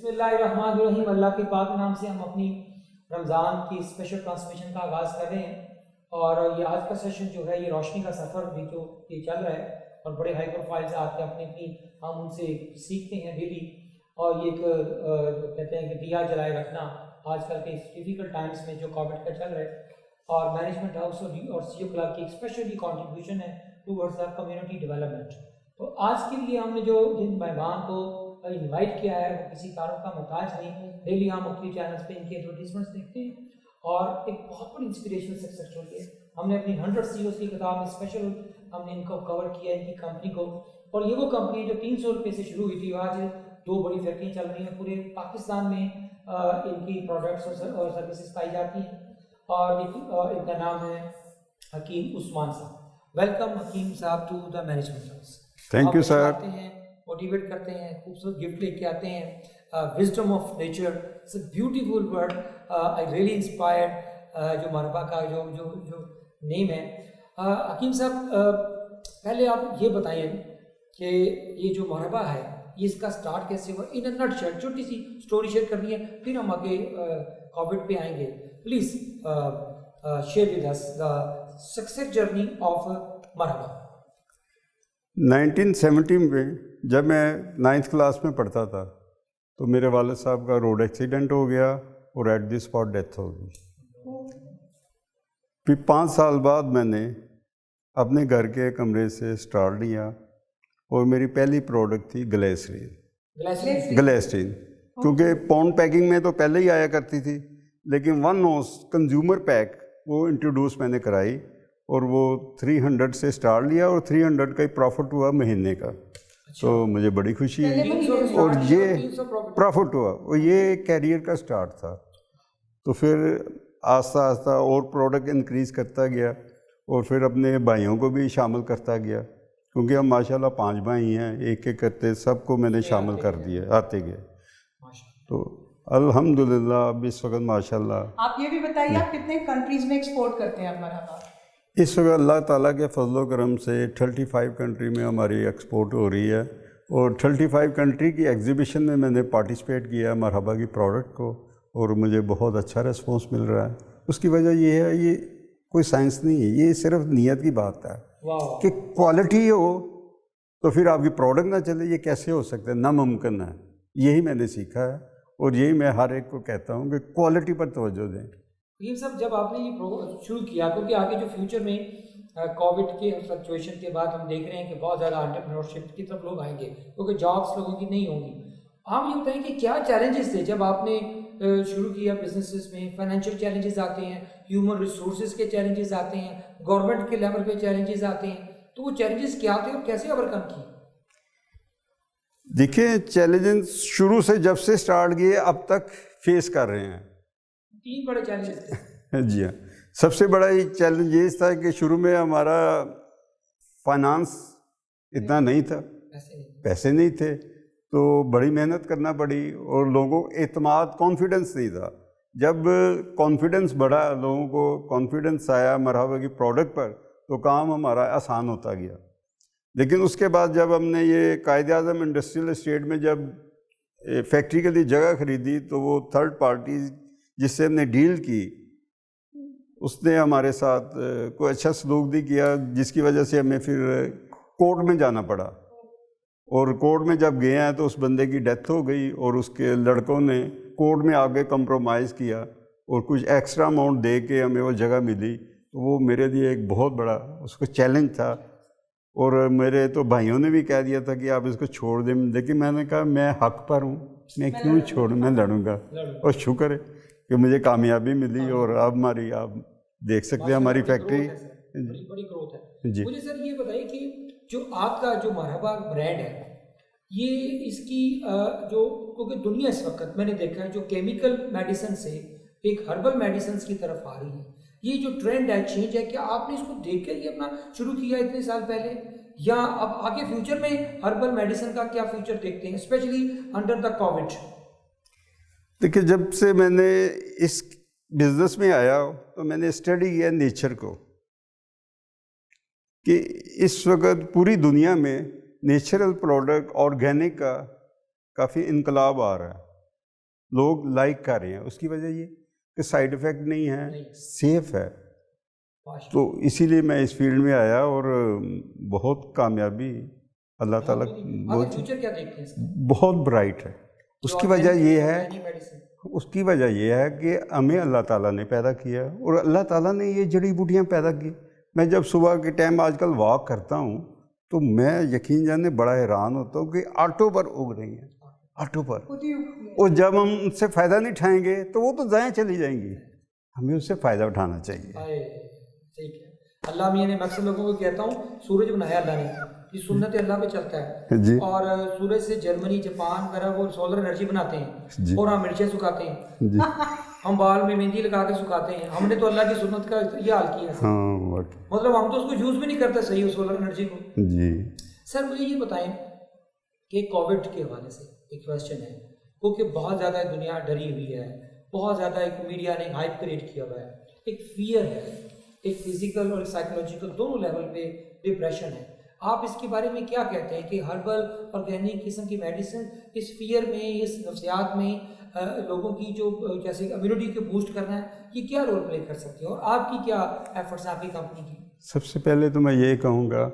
بسم اللہ الرحمن الرحیم. اللہ کے پاک نام سے ہم اپنی رمضان کی اسپیشل ٹرانسمیشن کا آغاز کر رہے ہیں. اور یہ آج کا سیشن جو ہے یہ روشنی کا سفر بھی جو یہ چل رہا ہے اور بڑے ہائی پروفائلز آتے ہیں اپنی ہم ان سے سیکھتے ہیں ڈیلی. اور یہ ایک کہتے ہیں کہ دیا جلائے رکھنا آج کل کے اس ڈیفیکلٹ ٹائمس میں جو کووڈ کا چل رہا ہے. اور مینجمنٹ ہاؤس اور سی او کلب کی اسپیشلی کنٹریبیوشن ہے ٹورڈز دا کمیونٹی ڈیولپمنٹ. تو آج کے لیے ہم نے جو جن مہمان کو انوائٹ کیا ہے وہ کسی تعارف کا محتاج نہیں. ڈیلی ہم مختلف چینلز پہ ان کے ایڈورٹیزمنٹس دیکھتے ہیں اور ایک بہت بڑی انسپریشنل سکسیس اسٹوری ہے. ہم نے اپنی 100 CEOs کی کتاب میں اسپیشل ہم نے ان کو کور کیا ان کی کمپنی کو. اور یہ وہ کمپنی ہے جو 300 روپے سے شروع ہوئی تھی, آج 2 بڑی فیکٹریاں چل رہی ہیں پورے پاکستان میں. ان کی پروڈکٹس اور سروسز پائی جاتی ہیں. اور ان کا نام ہے حکیم عثمان صاحب. Welcome Hakeem sahab to the management house. Thank you sir. آتے ہیں, موٹیویٹ کرتے ہیں, خوبصورت گفٹ لے کے آتے ہیں. Wisdom of nature, it's a beautiful word. I really inspired جو مرحبا کا جو نیم ہے. حکیم صاحب پہلے آپ یہ بتائیں کہ یہ جو مرحبا ہے یہ اس کا سٹارٹ کیسے ہوا, ان اے نٹ شیل چھوٹی سی اسٹوری شیئر کرنی ہے, پھر ہم آگے کووڈ پہ آئیں گے. Please share with us the success journey of Marhaba. 1970 میں جب میں 9th کلاس میں پڑھتا تھا تو میرے والد صاحب کا روڈ ایکسیڈنٹ ہو گیا اور ایٹ دی اسپاٹ ڈیتھ ہو گئی. پھر 5 سال بعد میں نے اپنے گھر کے کمرے سے اسٹارٹ لیا اور میری پہلی پروڈکٹ تھی گلیسرین. کیونکہ پاؤنڈ پیکنگ میں تو پہلے ہی آیا کرتی تھی, لیکن 1 ounce کنزیومر پیک وہ انٹروڈیوس میں نے کرائی اور وہ 300 سے اسٹارٹ لیا اور 300 کا ہی پروفٹ ہوا مہینے کا. تو مجھے بڑی خوشی ہے اور یہ پروفٹ ہوا اور یہ کیریئر کا سٹارٹ تھا. تو پھر آہستہ آہستہ اور پروڈکٹ انکریز کرتا گیا اور پھر اپنے بھائیوں کو بھی شامل کرتا گیا, کیونکہ ہم ماشاءاللہ 5 بھائی ہیں, ایک ایک کرتے سب کو میں نے شامل کر دیا آتے گئے. تو الحمدللہ اب اس وقت ماشاءاللہ. آپ یہ بھی بتائیے آپ کتنے کنٹریز میں ایکسپورٹ کرتے ہیں مرحبا؟ اس وقت اللہ تعالیٰ کے فضل و کرم سے 35 کنٹری میں ہماری ایکسپورٹ ہو رہی ہے اور 35 کنٹری کی ایگزیبیشن میں نے پارٹیسپیٹ کیا مرحبا کی پروڈکٹ کو اور مجھے بہت اچھا ریسپانس مل رہا ہے. اس کی وجہ یہ ہے, یہ کوئی سائنس نہیں ہے, یہ صرف نیت کی بات ہے کہ کوالٹی ہو تو پھر آپ کی پروڈکٹ نہ چلے, یہ کیسے ہو سکتا ہے, ناممکن ہے. یہی میں نے سیکھا ہے اور یہی میں ہر ایک کو کہتا ہوں کہ کوالٹی پر توجہ دیں. حکیم صاحب جب آپ نے یہ شروع کیا, کیونکہ آگے جو فیوچر میں کووڈ کے فلکچویشن کے بعد ہم دیکھ رہے ہیں کہ بہت زیادہ انٹرپرینورشپ کی طرف لوگ آئیں گے کیونکہ جابس لوگوں کی نہیں ہوں گی. آپ یہ بتائیں کہ کیا چیلنجز تھے جب آپ نے شروع کیا بزنسز میں؟ فائنینشیل چیلنجز آتے ہیں, ہیومن ریسورسز کے چیلنجز آتے ہیں, گورنمنٹ کے لیول پہ چیلنجز آتے ہیں, تو وہ چیلنجز کیا تھے اور کیسے اوورکم کی؟ دیکھیں چیلنجز شروع سے جب سے سٹارٹ کیے اب تک فیس کر رہے ہیں. 3 بڑے چیلنجز تھے. جی ہاں, سب سے بڑا یہ چیلنج یہ تھا کہ شروع میں ہمارا فائنانس اتنا نہیں تھا, پیسے نہیں تھے, تو بڑی محنت کرنا پڑی اور لوگوں کو اعتماد کانفیڈنس نہیں تھا. جب کانفیڈنس بڑھا, لوگوں کو کانفیڈنس آیا مرحبا کی پروڈکٹ پر, تو کام ہمارا آسان ہوتا گیا. لیکن اس کے بعد جب ہم نے یہ قائد اعظم انڈسٹریل اسٹیٹ میں جب فیکٹری کے لیے جگہ خریدی تو وہ تھرڈ پارٹی جس سے ہم نے ڈیل کی اس نے ہمارے ساتھ کوئی اچھا سلوک نہیں کیا, جس کی وجہ سے ہمیں پھر کورٹ میں جانا پڑا. اور کورٹ میں جب گئے ہیں تو اس بندے کی ڈیتھ ہو گئی اور اس کے لڑکوں نے کورٹ میں آگے کمپرومائز کیا اور کچھ ایکسٹرا اماؤنٹ دے کے ہمیں وہ جگہ ملی. تو وہ میرے لیے ایک بہت بڑا اس کو چیلنج تھا اور میرے تو بھائیوں نے بھی کہہ دیا تھا کہ آپ اس کو چھوڑ دیں, لیکن میں نے کہا میں حق پر ہوں, میں کیوں چھوڑوں, میں لڑوں گا. اور شکر ہے کہ مجھے کامیابی ملی اور اب ہماری آپ دیکھ سکتے ہیں ہماری فیکٹری بڑی گروتھ ہے. جی مجھے سر یہ بتائیے کہ جو آپ کا جو مرحبا برانڈ ہے یہ اس کی جو کیونکہ دنیا اس وقت میں نے دیکھا ہے جو کیمیکل میڈیسن سے ایک ہربل میڈیسنس کی طرف آ رہی ہے, یہ جو ٹرینڈ ہے چینج ہے, کیا آپ نے اس کو دیکھ کر یہ اپنا شروع کیا اتنے سال پہلے, یا اب آگے فیوچر میں ہربل میڈیسن کا کیا فیوچر دیکھتے ہیں اسپیشلی انڈر دا کووڈ؟ دیکھیے جب سے میں نے اس بزنس میں آیا تو میں نے اسٹڈی کیا نیچر کو کہ اس وقت پوری دنیا میں نیچرل پروڈکٹ آرگینک کا کافی انقلاب آ رہا ہے. لوگ لائک کر رہے ہیں. اس کی وجہ یہ کہ سائیڈ افیکٹ نہیں ہے, سیف ہے. تو اسی لیے میں اس فیلڈ میں آیا اور بہت کامیابی اللہ تعالیٰ بہت برائٹ ہے. اس کی وجہ یہ ہے کہ ہمیں اللہ تعالیٰ نے پیدا کیا اور اللہ تعالیٰ نے یہ جڑی بوٹیاں پیدا کی. میں جب صبح کے ٹائم آج کل واک کرتا ہوں تو میں یقین جانے بڑا حیران ہوتا ہوں کہ آٹو پر اگ رہی ہیں, آٹو پر. اور جب ہم ان سے فائدہ نہیں اٹھائیں گے تو وہ تو ضائع چلی جائیں گی. ہمیں اس سے فائدہ اٹھانا چاہیے. اللہ میں نے مقصد لوگوں کو کہتا ہوں, سورج بنایا اللہ نے, یہ سنت اللہ پہ چلتا ہے جی. اور سورج سے جرمنی, جاپان وغیرہ وہ سولر انرجی بناتے ہیں جی. اور ہم مرچیں سکھاتے ہیں جی. ہم بال میں مہندی لگا کے سکھاتے ہیں. ہم نے تو اللہ کی سنت کا یہ حال کیا ہے. مطلب ہم تو اس کو یوز بھی نہیں کرتے صحیح سولر انرجی کو. جی سر مجھے یہ بتائیں کہ کووڈ کے حوالے سے ایک کویسچن ہے, کیونکہ بہت زیادہ دنیا ڈری ہوئی ہے, بہت زیادہ ایک میڈیا نے ہائپ کریٹ کیا ہوا ہے, ایک فیئر ہے, ایک فزیکل اور سائیکولوجیکل دونوں لیول پہ ڈپریشن ہے. آپ اس کے بارے میں کیا کہتے ہیں کہ ہربل آرگینک قسم کی میڈیسن اس فیئر میں, اس نفسیات میں لوگوں کی جو جیسے امیونٹی کو بوسٹ کرنا ہے, یہ کیا رول پلے کر سکتی ہے اور آپ کی کیا ایفرٹس ہیں آپ کی کمپنی کی؟ سب سے پہلے تو میں یہ کہوں گا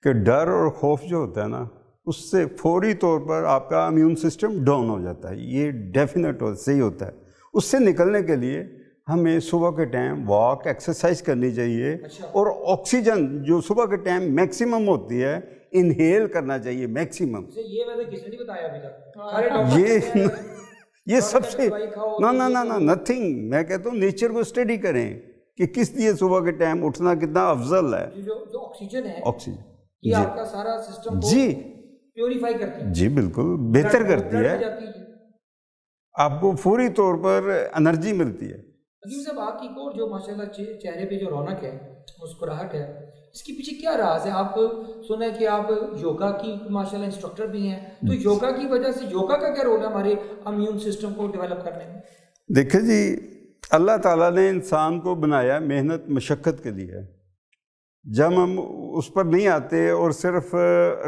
کہ ڈر اور خوف جو ہوتا ہے نا, اس سے فوری طور پر آپ کا امیون سسٹم ڈاؤن ہو جاتا ہے. یہ ڈیفینیٹ صحیح ہوتا ہے. اس سے نکلنے کے لیے ہمیں صبح کے ٹائم واک, ایکسرسائز کرنی چاہیے اور آکسیجن جو صبح کے ٹائم میکسیمم ہوتی ہے انہیل کرنا چاہیے میکسیمم. یہ میں نے کسی نے نہیں بتایا ابھی تک. یہ سب سے نتھنگ. میں کہتا ہوں نیچر کو اسٹڈی کریں کہ کس لیے صبح کے ٹائم اٹھنا کتنا افضل ہے. جو آکسیجن ہے, آکسیجن یہ آپ کا سارا سسٹم جی پیوریفائی کرتی ہے. جی بالکل بہتر کرتی ہے, آپ کو فوری طور پر انرجی ملتی ہے. عظیم صاحب, آپ کی اور جو ماشاءاللہ چہرے پہ جو رونق ہے, مسکراہٹ ہے, اس کے پیچھے کیا راز ہے؟ آپ سنا ہے کہ آپ یوگا کی ماشاءاللہ انسٹرکٹر بھی ہیں, تو یوگا کی وجہ سے یوگا کا کیا رول ہے ہمارے امیون سسٹم کو ڈیولپ کرنے میں؟ دیکھیں جی, اللہ تعالیٰ نے انسان کو بنایا محنت مشقت کے لیے. جب ہم اس پر نہیں آتے اور صرف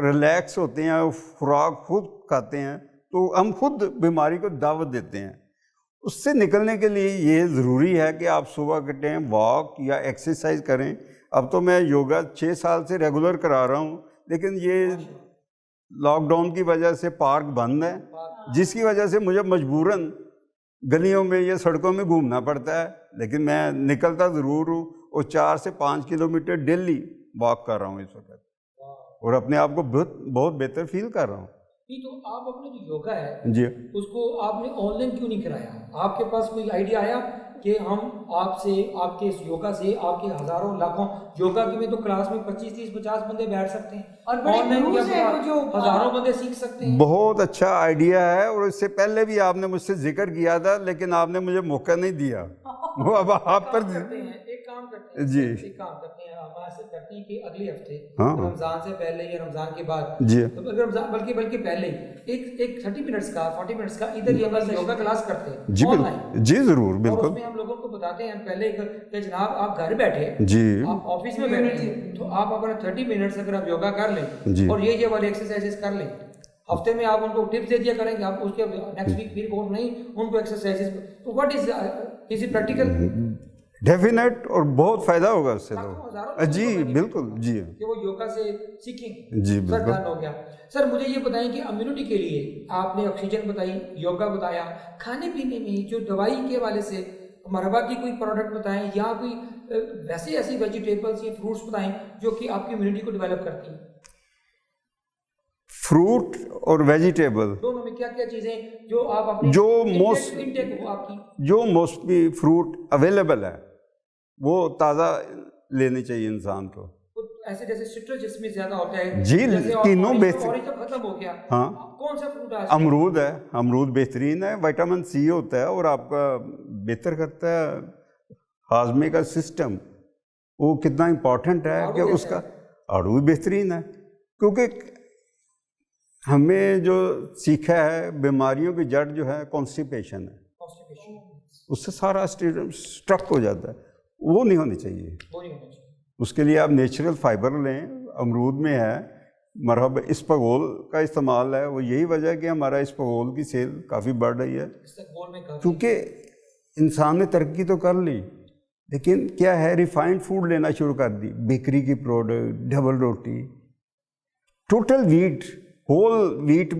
ریلیکس ہوتے ہیں, خوراک خود کھاتے ہیں, تو ہم خود بیماری کو دعوت دیتے ہیں. اس سے نکلنے کے لیے یہ ضروری ہے کہ آپ صبح کے ٹائم واک یا ایکسرسائز کریں. اب تو میں یوگا 6 سال سے ریگولر کرا رہا ہوں, لیکن یہ لاک ڈاؤن کی وجہ سے پارک بند ہے, جس کی وجہ سے مجھے مجبوراً گلیوں میں یا سڑکوں میں گھومنا پڑتا ہے. لیکن میں نکلتا ضرور ہوں اور 4 سے 5 کلومیٹر ڈیلی واک کر رہا ہوں اس وقت, اور اپنے آپ کو بہت بہتر فیل کر رہا ہوں. تو آپ اپنا جو یوگا ہے جی, اس کو آپ نے آن لائن کیوں نہیں کرایا؟ آپ کے پاس کوئی آئیڈیا آیا کہ ہم آپ سے, آپ کے اس یوگا سے آپ کے ہزاروں لاکھوں یوگا کی میں تو کلاس میں 25 30 50 بندے بیٹھ سکتے ہیں, اور آن لائن جو ہزاروں بندے سیکھ سکتے ہیں. بہت اچھا آئیڈیا ہے, اور اس سے پہلے بھی آپ نے مجھ سے ذکر کیا تھا, لیکن آپ نے مجھے موقع نہیں دیا. وہ اب آپ پر ایک کام کرتے ہیں, جی ایک کام کرتے ہیں, ہم ایسے کرتے ہیں کہ اگلے ہفتے رمضان سے پہلے یا رمضان کے بعد, جی بلکہ پہلے ایک 30 منٹس کا 40 منٹس کا ادھر ہی ہم یوگا کلاس کرتے ہیں جی آن لائن. جی ضرور, اور بالکل. اس میں ہم لوگوں کو بتاتے ہیں پہلے کہ جناب آپ گھر بیٹھے, جی آپ آفس میں بیٹھے, تو آپ اپنا 30 منٹس اگر آپ یوگا کر لیں جی, اور یہ والے ایکسرسائزز کر لیں, ہفتے میں آپ ان کو ٹپس دے دیا کریں گے, آپ اس کے نیکسٹ ویک پھر اور نہیں ان کو ایکسرسائزز. تو what is it practical? Definite, اور بہت فائدہ ہوگا اس سے تو. جی بالکل, جی کہ وہ یوگا سے سیکھیں. جی بالکل. ہو گیا. سر مجھے یہ بتائیں کہ امیونٹی کے لیے آپ نے آکسیجن بتائی, یوگا بتایا, کھانے پینے میں جو دوائی کے حوالے سے مرحبا کی کوئی پروڈکٹ بتائیں, یا کوئی ویسے ایسی ویجیٹیبلس یا فروٹس بتائیں جو کہ آپ کی امیونٹی کو ڈیولپ کرتی ہیں. فروٹ اور ویجیٹیبل دونوں میں کیا کیا چیزیں جو آپ اپنی جو انٹیک ہو آپ کی, جو موسٹلی فروٹ اویلیبل ہے وہ تازہ لینی چاہیے انسان کو. ایسے جیسے سٹرس جس میں زیادہ ہوتا ہے, جی تینوں بہتر. ختم ہو گیا, ہاں, کون سا فروٹ ہے؟ امرود ہے, امرود بہترین ہے, وٹامن سی ہوتا ہے اور آپ کا بہتر کرتا ہے ہاضمے کا سسٹم. وہ کتنا امپورٹنٹ ہے کہ اس کا آڑو بھی بہترین ہے, کیونکہ ہمیں جو سیکھا ہے بیماریوں کی جڑ جو ہے کانسٹیپیشن ہے, اس سے سارا اسٹرک ہو جاتا ہے. وہ نہیں ہونی چاہیے. اس کے لیے آپ نیچرل فائبر لیں, امرود میں ہے, مرحبا اسپغول کا استعمال ہے، وہ یہی وجہ ہے کہ ہمارا اسپغول کی سیل کافی بڑھ رہی ہے، کیونکہ انسان نے ترقی تو کر لی لیکن کیا ہے ریفائنڈ فوڈ لینا شروع کر دی، بیکری کی پروڈکٹ، ڈبل روٹی، ٹوٹل ویٹ، ہول ویٹ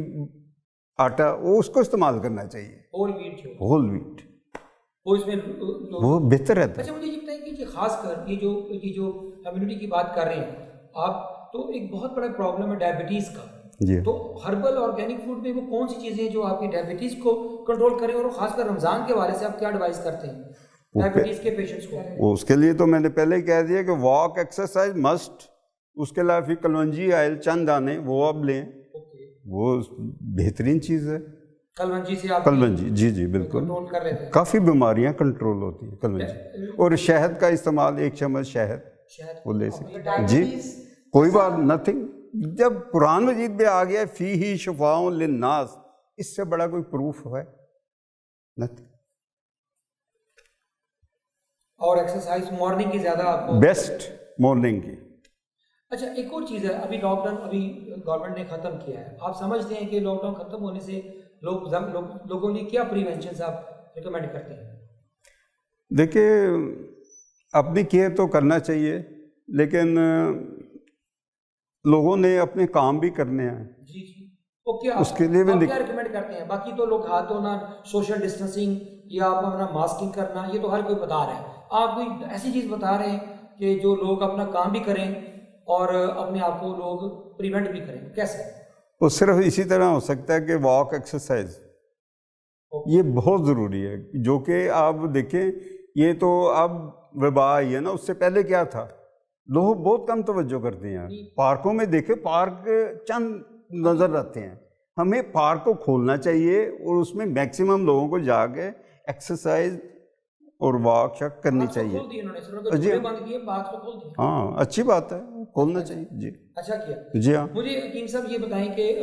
آٹا، وہ اس کو استعمال کرنا چاہیے، ہول ویٹ وہ بہتر رہتا ہے۔ اچھا مجھے یہ بتائیں کہ خاص کر یہ جو امیونٹی کی بات کر رہے ہیں آپ، تو ایک بہت بڑا پرابلم ہے ڈائبٹیز کا، جی تو ہربل آرگینک فوڈ میں وہ کون سی چیزیں ہیں جو آپ کی ڈائبٹیز کو کنٹرول کریں، اور خاص کر رمضان کے حوالے سے آپ کیا ایڈوائز کرتے ہیں ڈائبٹیز کے پیشنٹس کو؟ اس کے لیے تو میں نے پہلے ہی کہہ دیا کہ واک ایکسرسائز مسٹ، اس کے علاوہ پھر کلونجی آئل چند دانے وہ اب لیں، وہ بہترین چیز ہے کلونجی سے آپ کلونجی، جی جی بالکل، کنٹرول کر لیتے ہیں، کافی بیماریاں کنٹرول ہوتی ہیں کلونجی، اور شہد کا استعمال، 1 چمچ شہد وہ لے سکتے جی، کوئی بات نتھنگ، جب قرآن مجید میں آ گیا فیہ شفاء للناس، اس سے بڑا کوئی پروف ہے نتھنگ۔ اور ایکسرسائز مارننگ کی زیادہ آپ کو بیسٹ مارننگ کی۔ اچھا ایک اور چیز ہے، ابھی لاک ڈاؤن ابھی گورنمنٹ نے ختم کیا ہے، آپ سمجھتے ہیں کہ لاک ڈاؤن ختم ہونے سے لوگوں نے کیا پریونشنز آپ ریکمینڈ کرتے ہیں؟ دیکھیے اپنی کیئر تو کرنا چاہیے، لیکن لوگوں نے اپنے کام بھی کرنے ہیں، جی جی، وہ کیا اس کے لیے آپ کیا ریکمینڈ کرتے ہیں؟ باقی تو لوگ ہاتھ دھونا، سوشل ڈسٹینسنگ یا اپنا ماسکنگ کرنا، یہ تو ہر کوئی بتا رہا ہے، آپ کوئی ایسی چیز بتا رہے ہیں کہ جو لوگ اپنا کام بھی کریں اور اپنے آپ کو لوگ پریونٹ بھی کریں، کیسے؟ وہ صرف اسی طرح ہو سکتا ہے کہ واک ایکسرسائز، یہ بہت ضروری ہے، جو کہ آپ دیکھیں یہ تو اب وبا آئی ہے نا، اس سے پہلے کیا تھا، لوگ بہت کم توجہ کرتے ہیں، پارکوں میں دیکھیں پارک چند نظر رہتے ہیں، ہمیں پارک کو کھولنا چاہیے اور اس میں میکسیمم لوگوں کو جا کے ایکسرسائز اور واک شک کرنی چاہیے۔ جی ہاں اچھی بات ہے، کھولنا چاہیے جی، اچھا کیا جی ہاں۔ مجھے حکیم صاحب یہ بتائیں کہ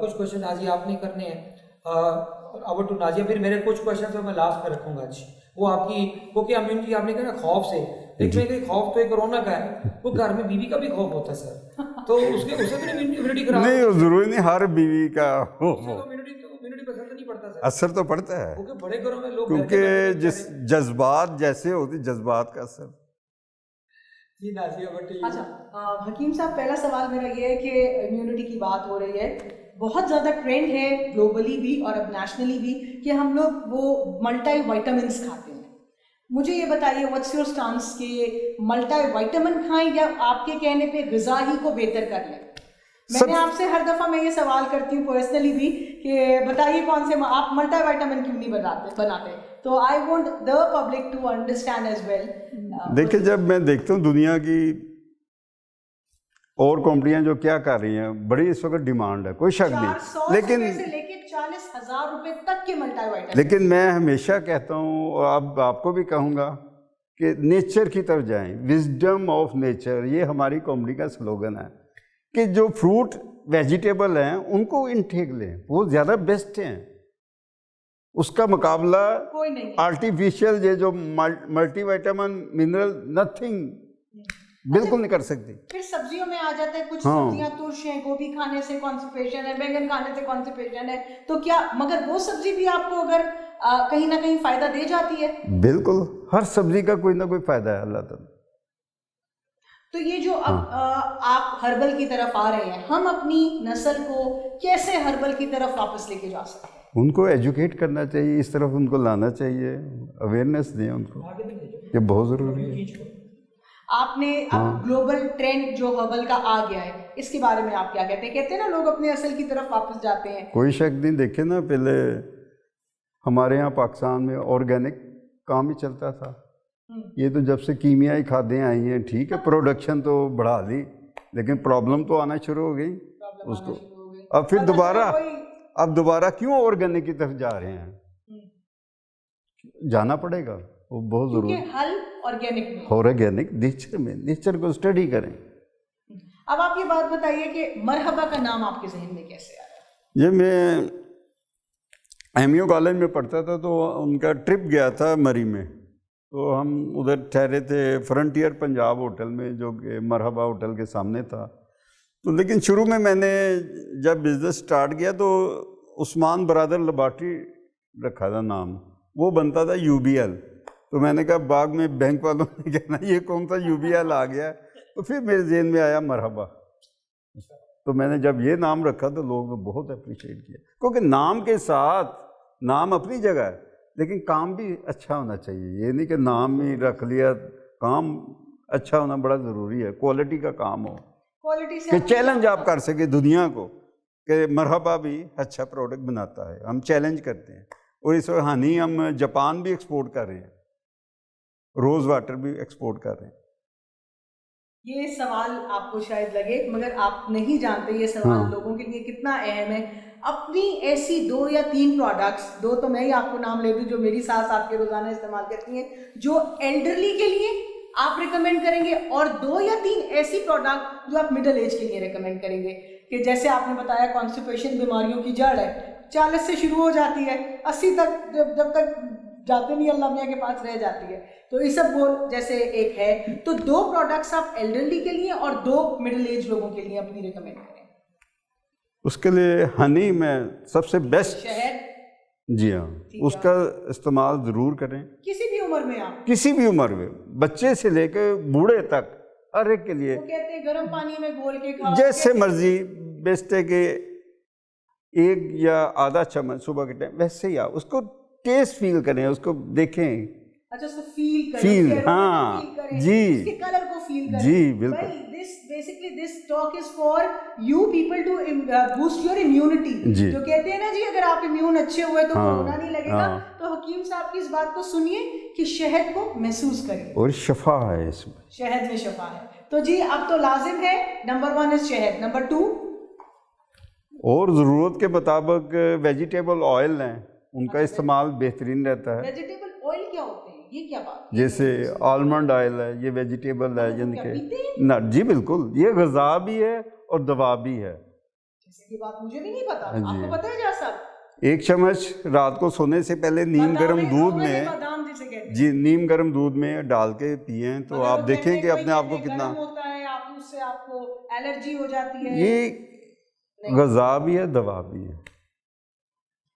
کچھ کوشچن نازیہ آپ نے کرنے ہیں، اوور ٹو نازیہ، پھر میرے کچھ کوشچن میں لاسٹ میں رکھوں گا جی، وہ آپ کی کیونکہ امیونٹی آپ نے کہا نا خوف سے، دیکھیں کہ خوف تو ایک کورونا کا ہے، وہ گھر میں بیوی کا بھی خوف ہوتا ہے سر، تو اسے بھی امیونٹی خراب نہیں، ضروری نہیں ہر بیوی کا امیونٹی پسند نہیں پڑتا سر، اثر تو پڑتا ہے، کیونکہ بڑے گھروں میں لوگ کیونکہ جذبات جیسے ہوتی جذبات کا اثر۔ جی نازیہ بٹی۔ اچھا حکیم صاحب، پہلا سوال میرا یہ ہے کہ امیونٹی کی بات ہو رہی ہے، بہت زیادہ ٹرینڈ ہے گلوبلی بھی اور اب نیشنلی بھی کہ ہم لوگ وہ ملٹی وائٹامنس کھاتے ہیں، مجھے یہ بتائیے واٹس یور اسٹانس کہ ملٹی وائٹامن کھائیں یا آپ کے کہنے پہ غذا ہی کو بہتر کر لیں؟ میں نے آپ سے ہر دفعہ میں یہ سوال کرتی ہوں پرسنلی بھی کہ بتائیے کون سے آپ ملٹی وائٹامن کیوں نہیں بناتے، تو I want the public to understand as well. دیکھیں جب میں دیکھتا ہوں دنیا کی اور کمپنیاں جو کیا کر رہی ہیں، بڑی اس وقت ڈیمانڈ ہے، کوئی شک نہیں، لیکن سے لے کے 40,000 روپے تک کے ملٹی وائٹامن، لیکن میں ہمیشہ کہتا ہوں اور اب آپ کو بھی کہوں گا کہ نیچر کی طرف جائیں، وزڈم آف نیچر، یہ ہماری کمپنی کا سلوگن ہے کہ جو فروٹ ویجیٹیبل ہیں ان کو انٹیک لیں، وہ زیادہ بیسٹ ہیں، اس کا مقابلہ کوئی نہیں، آرٹیفیشل یہ جو ملٹی وائٹامن منرل نتھنگ بالکل نہیں کر سکتی۔ پھر سبزیوں میں آ جاتا ہے، کچھ سبزیاں ترش ہیں، گوبھی کھانے سے کانسٹیپیشن ہے، بیگن کھانے سے کانسٹیپیشن ہے، تو کیا مگر وہ سبزی بھی آپ کو اگر کہیں نہ کہیں فائدہ دے جاتی ہے؟ بالکل، ہر سبزی کا کوئی نہ کوئی فائدہ ہے اللہ تعالیٰ۔ تو یہ جو اب آپ ہربل کی طرف آ رہے ہیں، ہم اپنی نسل کو کیسے ہربل کی طرف واپس لے کے جا سکتے ہیں؟ ان کو ایجوکیٹ کرنا چاہیے، اس طرف ان کو لانا چاہیے، اویئرنیس دیں ان کو، یہ بہت ضروری ہے۔ آپ نے اب گلوبل ٹرینڈ جو ہربل کا آ گیا ہے، اس کے بارے میں آپ کیا کہتے ہیں؟ کہتے ہیں نا لوگ اپنے اصل کی طرف واپس جاتے ہیں۔ کوئی شک نہیں، دیکھیں نا پہلے ہمارے یہاں پاکستان میں آرگینک کام ہی چلتا تھا، یہ تو جب سے کیمیائی کھادیں آئی ہیں ٹھیک ہے پروڈکشن تو بڑھا لی، لیکن پرابلم تو آنا شروع ہو گئی اس کو، اب پھر دوبارہ کیوں آرگینک کی طرف جا رہے ہیں؟ جانا پڑے گا، وہ بہت ضروری ہے، حل آرگینک میں، آرگینک نیچر میں، نیچر کو اسٹڈی کریں۔ اب آپ یہ بات بتائیے کہ مرحبا کا نام آپ کے ذہن میں کیسے آیا؟ یہ میں ایم یو کالج میں پڑھتا تھا تو ان کا ٹرپ گیا تھا مری میں، تو ہم ادھر ٹھہرے تھے فرنٹیئر پنجاب ہوٹل میں، جو کہ مرحبا ہوٹل کے سامنے تھا، تو لیکن شروع میں نے جب بزنس سٹارٹ کیا تو عثمان برادر لیبارٹری رکھا تھا نام، وہ بنتا تھا UBL. تو میں نے کہا باغ میں بینک والوں نے کہنا یہ کون سا UBL آ گیا. تو پھر میرے ذہن میں آیا مرحبا. تو میں نے جب یہ نام رکھا تو لوگوں نے بہت اپریشیٹ کیا، کیونکہ نام کے ساتھ نام اپنی جگہ ہے لیکن کام بھی اچھا ہونا چاہیے. یہ نہیں کہ نام ہی رکھ لیا، کام اچھا ہونا بڑا ضروری ہے. کوالٹی کا کام ہو کہ چیلنج آپ کر سکے دنیا کو کہ مرحبا بھی اچھا پروڈکٹ بناتا ہے. ہم چیلنج کرتے ہیں. اور اس وقت ہنی ہم جاپان بھی ایکسپورٹ کر رہے ہیں، روز واٹر بھی ایکسپورٹ کر رہے ہیں. یہ سوال آپ کو شاید لگے مگر آپ نہیں جانتے یہ سوال لوگوں کے لیے کتنا اہم ہے. اپنی ایسی 2 یا 3 پروڈکٹس، 2 تو میں ہی آپ کو نام لے دوں جو میری ساس آپ کے روزانہ استعمال کرتی ہیں، جو ایلڈرلی کے لیے آپ ریکمینڈ کریں گے، اور 2 یا 3 ایسی پروڈکٹ جو آپ مڈل ایج کے لیے ریکمینڈ کریں گے. کہ جیسے آپ نے بتایا کانسٹیپیشن بیماریوں کی جڑ ہے، 40 سے شروع ہو جاتی ہے، 80 تک جب تک جاتے نہیں اللہ میاں کے پاس رہ جاتی ہے. تو یہ سب وہ جیسے ایک ہے. تو 2 پروڈکٹس آپ ایلڈرلی کے لیے اور 2 مڈل ایج لوگوں کے لیے اپنی ریکمینڈ کریں. اس کے لیے ہنی میں سب سے بیسٹ شہد. جی ہاں، اس کا استعمال ضرور کریں. کسی بھی عمر میں آپ، کسی بھی عمر میں، بچے سے لے کے بوڑھے تک، ہر ایک کے لیے. وہ کہتے ہیں گرم پانی میں گھول کے کھاؤ، جیسے مرضی، بیسٹ ہے کہ 1 یا آدھا چمچ صبح کے ٹائم، ویسے ہی آپ اس کو ٹیسٹ فیل کریں، اس کو دیکھیں. اچھا اس کو فیل کریں، فیل، ہاں جی، اس کے کلر کو فیل کریں. جی بالکل. This talk is for you people to boost your immunity. جو کہتے ہیں نا جی اگر آپ امیون اچھے ہوئے تو کورونا نہیں لگے گا. تو حکیم صاحب کی اس بات کو سنیے کہ شہد کو محسوس کریں، اور شفا ہے اس میں، شہد میں شفا ہے. تو جی اب تو لازم ہے نمبر 1 is شہد، نمبر 2 اور ضرورت کے مطابق ویجیٹیبل آئل ہیں، ان کا استعمال بہترین رہتا ہے. ویجیٹیبل آئل کیا ہوتے ہیں، یہ کیا بات؟ جیسے آلمنڈ آئل ہے، یہ ویجیٹیبل ہے، یعنی کہ جی بالکل، یہ غذا بھی ہے اور دوا بھی ہے. جیسے کی بات مجھے بھی نہیں پتا، آپ کو پتہ ہے جا صاحب؟ 1 چمچ رات کو سونے سے پہلے نیم گرم دودھ میں، جی نیم گرم دودھ میں ڈال کے پئیں تو آپ دیکھیں کہ اپنے آپ کو کتنا ہوتا ہے، آپ اس سے آپ کو الرجی ہو جاتی ہے. یہ غذا بھی ہے، دوا بھی ہے.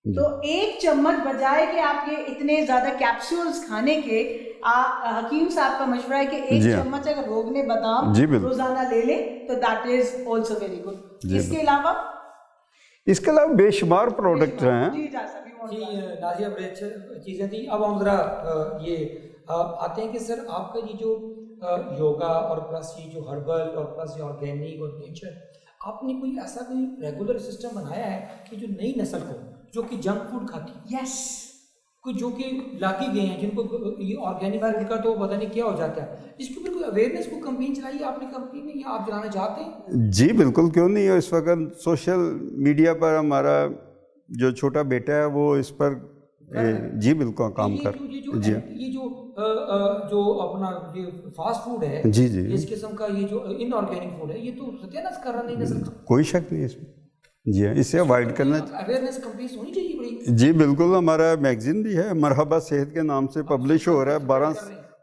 تو 1 چمچ بجائے کہ آپ یہ اتنے زیادہ کیپسولز کھانے کے، حکیم صاحب کا مشورہ ہے کہ 1 چمچ اگر روغن بادام روزانہ لے لیں تو that is also very good. اس کے علاوہ بے شمار پروڈکٹ ہیں. جی نازیہ بڑی اچھی چیزیں تھیں. اب ہم ذرا یہ آتے ہیں کہ سر آپ کا یہ جو یوگا اور پلس یہ جو ہربل اور پلس یہ آرگینک اور نیچر، آپ نے کوئی ایسا کوئی ریگولر سسٹم بنایا ہے کہ جو نئی نسل کو جو کہ جنک فوڈ کھاتی ہے، یس کوئی جو کہ لاگی گئے ہیں جن کو یہ آرگینک فوڈ کا تو پتہ نہیں کیا ہو جاتا ہے، اس کے اوپر کوئی اویئرنیس کو کمپین چلائی ہے آپ نے کمپنی میں یا آپ چلانا چاہتے ہیں؟ جی بالکل، کیوں نہیں. اس وقت سوشل میڈیا پر ہمارا جو چھوٹا بیٹا ہے وہ اس پر جی بالکل کام کر. جی یہ جو اپنا یہ فاسٹ فوڈ ہے، جی جی اس قسم کا یہ جو ان آرگینک فوڈ ہے، یہ تو ستیہ ناش کر رہا نہیں نسل کا. کوئی شک نہیں اس میں. جی ہاں، اسے اوائڈ کرنا. اویئرنیس کمپنیز ہونی چاہیے بڑی. جی بالکل، ہمارا میگزین بھی ہے مرحبا صحت کے نام سے پبلش ہو رہا ہے،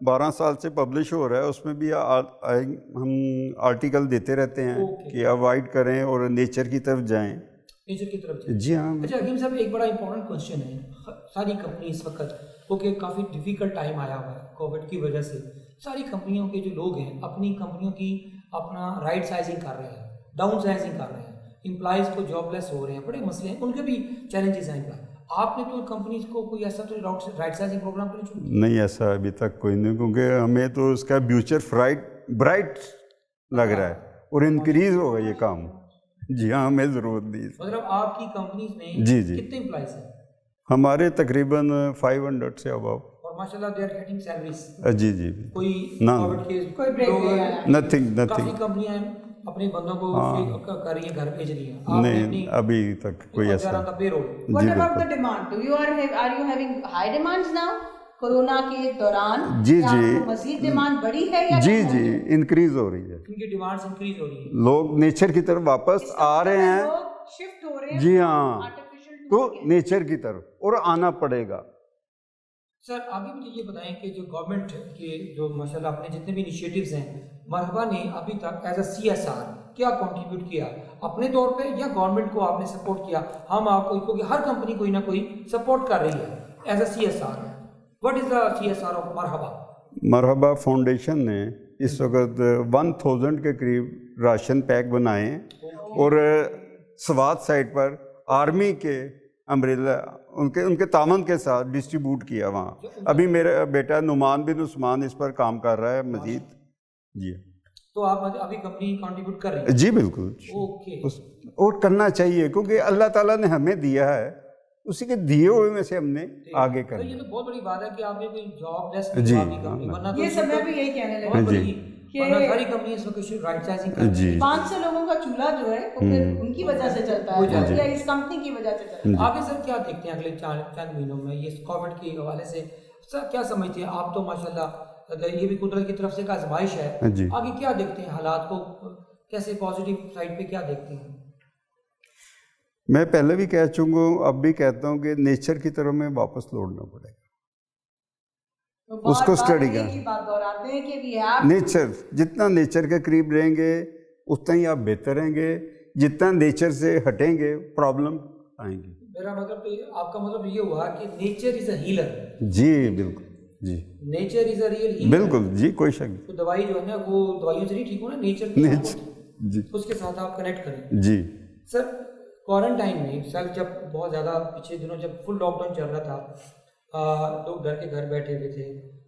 12 سال سے پبلش ہو رہا ہے. اس میں بھی ہم آرٹیکل دیتے رہتے ہیں کہ اوائڈ کریں اور نیچر کی طرف جائیں. نیچر کی طرف. جی ہاں. اچھا حکیم صاحب ایک بڑا امپورٹنٹ کوشچن ہے. ساری کمپنی اس وقت کیونکہ کافی ڈیفیکلٹ ٹائم آیا ہوا ہے کووڈ کی وجہ سے، ساری کمپنیوں کے جو لوگ ہیں اپنی کمپنیوں کی اپنا رائٹ سائزنگ کر رہے ہیں، ڈاؤن سائزنگ کر رہے ہیں، امپلائیز کو جاب لیس ہو رہے ہیں، بڑے مسئلے ہیں، ان کے بھی چیلنجز ہیں. آپ نے تو کمپنیز کو کوئی ایسا تو رائٹ سائزنگ پروگرام نہیں، ایسا ابھی تک کوئی نہیں، کیونکہ ہمیں تو اس کا فیوچر برائٹ لگ رہا ہے اور انکریز ہوگا یہ کام. جی ہاں، ہمیں ضرورت نہیں. مطلب آپ کی کمپنیز میں جی جی کتنے امپلائیز ہیں؟ ہمارے تقریباً 500 سے اباؤ. اور ماشاءاللہ دے آر گیٹنگ سیلریز. جی جی کوئی کووڈ کے کوئی بریک نہیں آیا. نتھنگ. کافی کمپنیاں اپنے بندوں کو کر رہی ہیں، گھر بھیج رہی ہیں. نہیں ابھی تک کوئی ایسا. What about the demand? Are you having high demands now? Corona کے دوران جی جی مزید ڈیمانڈ بڑی ہے یا جی جی انکریز ہو رہی ہے. ان کی ڈیمانڈز انکریز ہو رہی ہیں، لوگ نیچر کی طرف واپس آ رہے ہیں. شفٹ ہو رہے ہیں. جی ہاں، تو نیچر کی طرف اور آنا پڑے گا. سر آگے مجھے یہ بتائیں کہ جو گورنمنٹ کے جو ماشاءاللہ اپنے جتنے بھی انیشیٹوز ہیں، مرحبا نے ابھی تک ایز اے CSR کیا کنٹریبیوٹ کیا اپنے طور پہ یا گورنمنٹ کو آپ نے سپورٹ کیا؟ ہم آپ کو, کیونکہ ہر کمپنی کوئی نہ کوئی سپورٹ کر رہی ہے as a CSR. What is the CSR of مرحبا؟ مرحبا فاؤنڈیشن نے اس وقت 1000 کے قریب راشن پیک بنائے ہیں اور سوات سائٹ پر آرمی کے امبریلا ان کے تعاون کے ساتھ ڈسٹریبیوٹ کیا وہاں. ابھی میرا بیٹا نعمان بن عثمان اس پر کام کر رہا ہے مزید. جی تو آپ ابھی کمپنی کنٹریبیوٹ کر رہی ہے؟ جی بالکل. اور کرنا چاہیے کیونکہ اللہ تعالیٰ نے ہمیں دیا ہے, اسی کے دیے ہوئے میں سے ہم نے آگے کرنا. یہ تو بہت بڑی بات ہے کہ آپ نے کوئی جاب لیس جی یہ سب میں بھی یہی کہنے لگی کہ ساری کمپنی اس وقت رائٹ سائزنگ کر جی 500 لوگوں کا چولہا جو ہے وہ پھر ان کی وجہ سے چلتا ہے یا اس کمپنی کی وجہ سے چلتا ہے. آگے سر کیا دیکھتے ہیں اگلے چند مہینوں میں یہ کووڈ کے حوالے سے سر کیا سمجھتے ہیں آپ؟ تو ماشاءاللہ یہ بھی قدرت کی طرف سے ایک آزمائش ہے. آگے کیا دیکھتے ہیں حالات کو کیسے پازیٹیو سائڈ پہ کیا دیکھتے ہیں؟ میں پہلے بھی کہہ چکا ہوں, اب بھی کہتا ہوں کہ نیچر کی طرف میں واپس لوٹنا پڑے گا. اس کو اسٹڈی کرنا, نیچر جتنا نیچر کے قریب رہیں گے اتنا ہی آپ بہتر رہیں گے. جتنا نیچر سے ہٹیں گے پرابلم آئیں گی. میرا مطلب آپ کا مطلب یہ ہوا کہ نیچر از اے ہیلر. جی بالکل. جی nature is a real healer. بالکل جی کوئی شک نہیں. تو دوائی جو ہے نا وہ دوائیوں سے نہیں ٹھیک ہونا, نیچر جی اس کے ساتھ آپ کنیکٹ کریں. جی سر کوارنٹائن میں سیلف جب بہت زیادہ پچھلے دنوں جب فل لاک ڈاؤن چل رہا تھا, لوگ گھر کے گھر بیٹھے ہوئے تھے,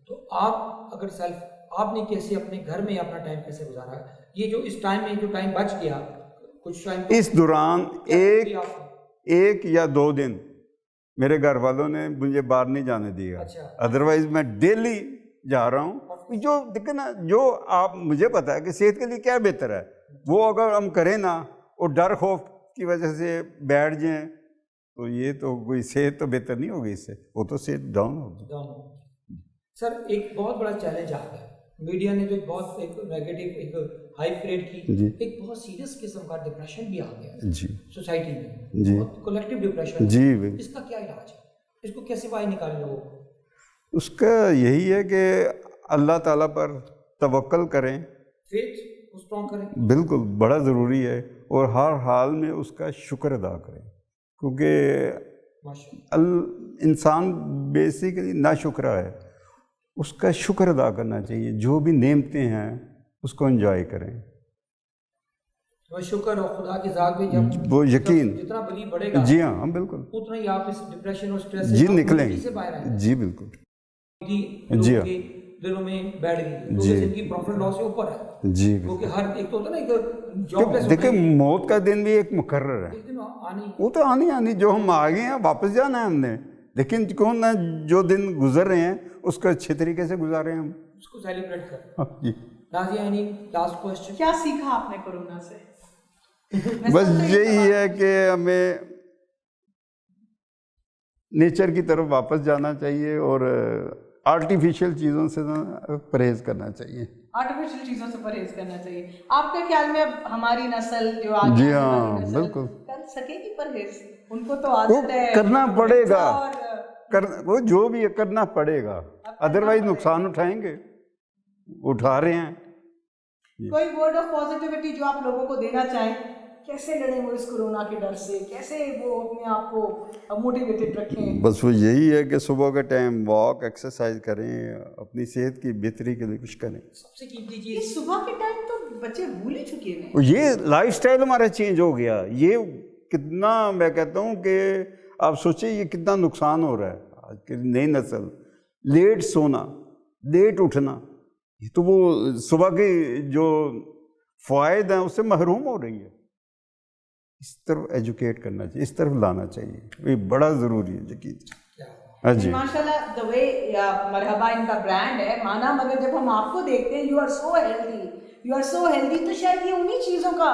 تو آپ اگر سیلف آپ نے کیسے اپنے گھر میں اپنا ٹائم کیسے گزارا؟ یہ جو اس ٹائم میں جو ٹائم بچ گیا کچھ ٹائم اس دوران ایک یا 2 دن میرے گھر والوں نے مجھے باہر نہیں جانے دیا. ادروائز میں ڈیلی جا رہا ہوں. جو دیکھیں نا, جو آپ مجھے پتا ہے کہ صحت کے لیے کیا بہتر ہے, وہ اگر ہم کریں نا اور ڈر خوف کی وجہ سے بیٹھ جائیں تو یہ تو کوئی صحت تو بہتر نہیں ہوگی, اس سے وہ تو صحت ڈاؤن ہوگی. سر ایک بہت بڑا چیلنج آ گیا, میڈیا نے جو بہت ایک نیگیٹو ایک ہائپ کریٹ کی, ایک بہت سیریس قسم کا ڈپریشن بھی آ گیا جی سوسائٹی میں, بہت کولیکٹیو ڈپریشن. جی اس کا کیا علاج ہے؟ اس کو کیسے باہر نکالیں لوگوں کو؟ اس کا یہی ہے کہ اللہ تعالیٰ پر توکل کریں, فیتھ اسٹرانگ کریں. بالکل بڑا ضروری ہے, اور ہر حال میں اس کا شکر ادا کریں, کیونکہ انسان بیسیکلی ناشکرا ہے. اس کا شکر ادا کرنا چاہیے. جو بھی نعمتیں ہیں اس کو انجوائے کریں. شکر اور خدا کی ذات میں جب وہ یقین جتنا بلی بڑھے گا, جی ہاں بالکل, اتنا ہی آپ اس ڈپریشن اور اسٹریس جی نکلیں گے. جی بالکل. جی ہاں دلوں میں بیٹھ گئی جو ان کی پروفٹ لاس سے اوپر ہے. جی کیونکہ ہر ایک تو ہوتا ہے نا ایک جاب لیس. دیکھیں موت کا دن بھی ایک مقرر ہے, وہ تو آنی جو ہم آ گئے ہیں واپس جانا ہے ہم نے, لیکن کون نہ جو دن گزر رہے ہیں اس کو اچھے طریقے سے گزارے ہم, اس کو سیلیبریٹ کریں. جی نازیہ اینی لاسٹ کوسچن, کیا سیکھا آپ نے کورونا سے؟ بس یہی ہے کہ ہمیں نیچر کی طرف واپس جانا چاہیے اور آرٹیفیشیل چیزوں سے پرہیز کرنا چاہیے. آرٹیفیشیل چیزوں سے پرہیز کرنا چاہیے. آپ کے خیال میں اب ہماری نسل جو آگے جی ہاں بالکل کر سکے گی پرہیز؟ ان کو تو عادت ہے, کرنا پڑے گا, وہ جو بھی کرنا پڑے گا, ادروائز نقصان اٹھائیں گے, اٹھا رہے ہیں. کوئی ورڈ آف پازیٹیوٹی جو آپ لوگوں کو دینا چاہیں, کیسے لڑیں وہ اس کورونا کے ڈر سے, کیسے وہ اپنے آپ کو موٹیویٹڈ رکھیں؟ بس وہ یہی ہے کہ صبح کے ٹائم واک ایکسرسائز کریں, اپنی صحت کی بہتری کے لیے کچھ کریں. سب سے قیمتی چیز صبح کے ٹائم تو بچے بھول ہی چکے ہیں. یہ لائف سٹائل ہمارا چینج ہو گیا. یہ کتنا میں کہتا ہوں کہ آپ سوچیں یہ کتنا نقصان ہو رہا ہے آج کی نئی نسل. لیٹ سونا, لیٹ اٹھنا, یہ تو وہ صبح کے جو فوائد ہیں اس سے محروم ہو رہی ہے. اس طرف ایجوکیٹ کرنا چاہیے, اس طرف لانا چاہیے, یہ بڑا ضروری ہے. یقین جی ماشاءاللہ the way مرحبا ان کا برانڈ ہے مانا, مگر جب ہم آپ کو دیکھتے ہیں یو آر سو ہیلدی تو شاید یہ انہی چیزوں کا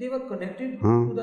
they were connected to the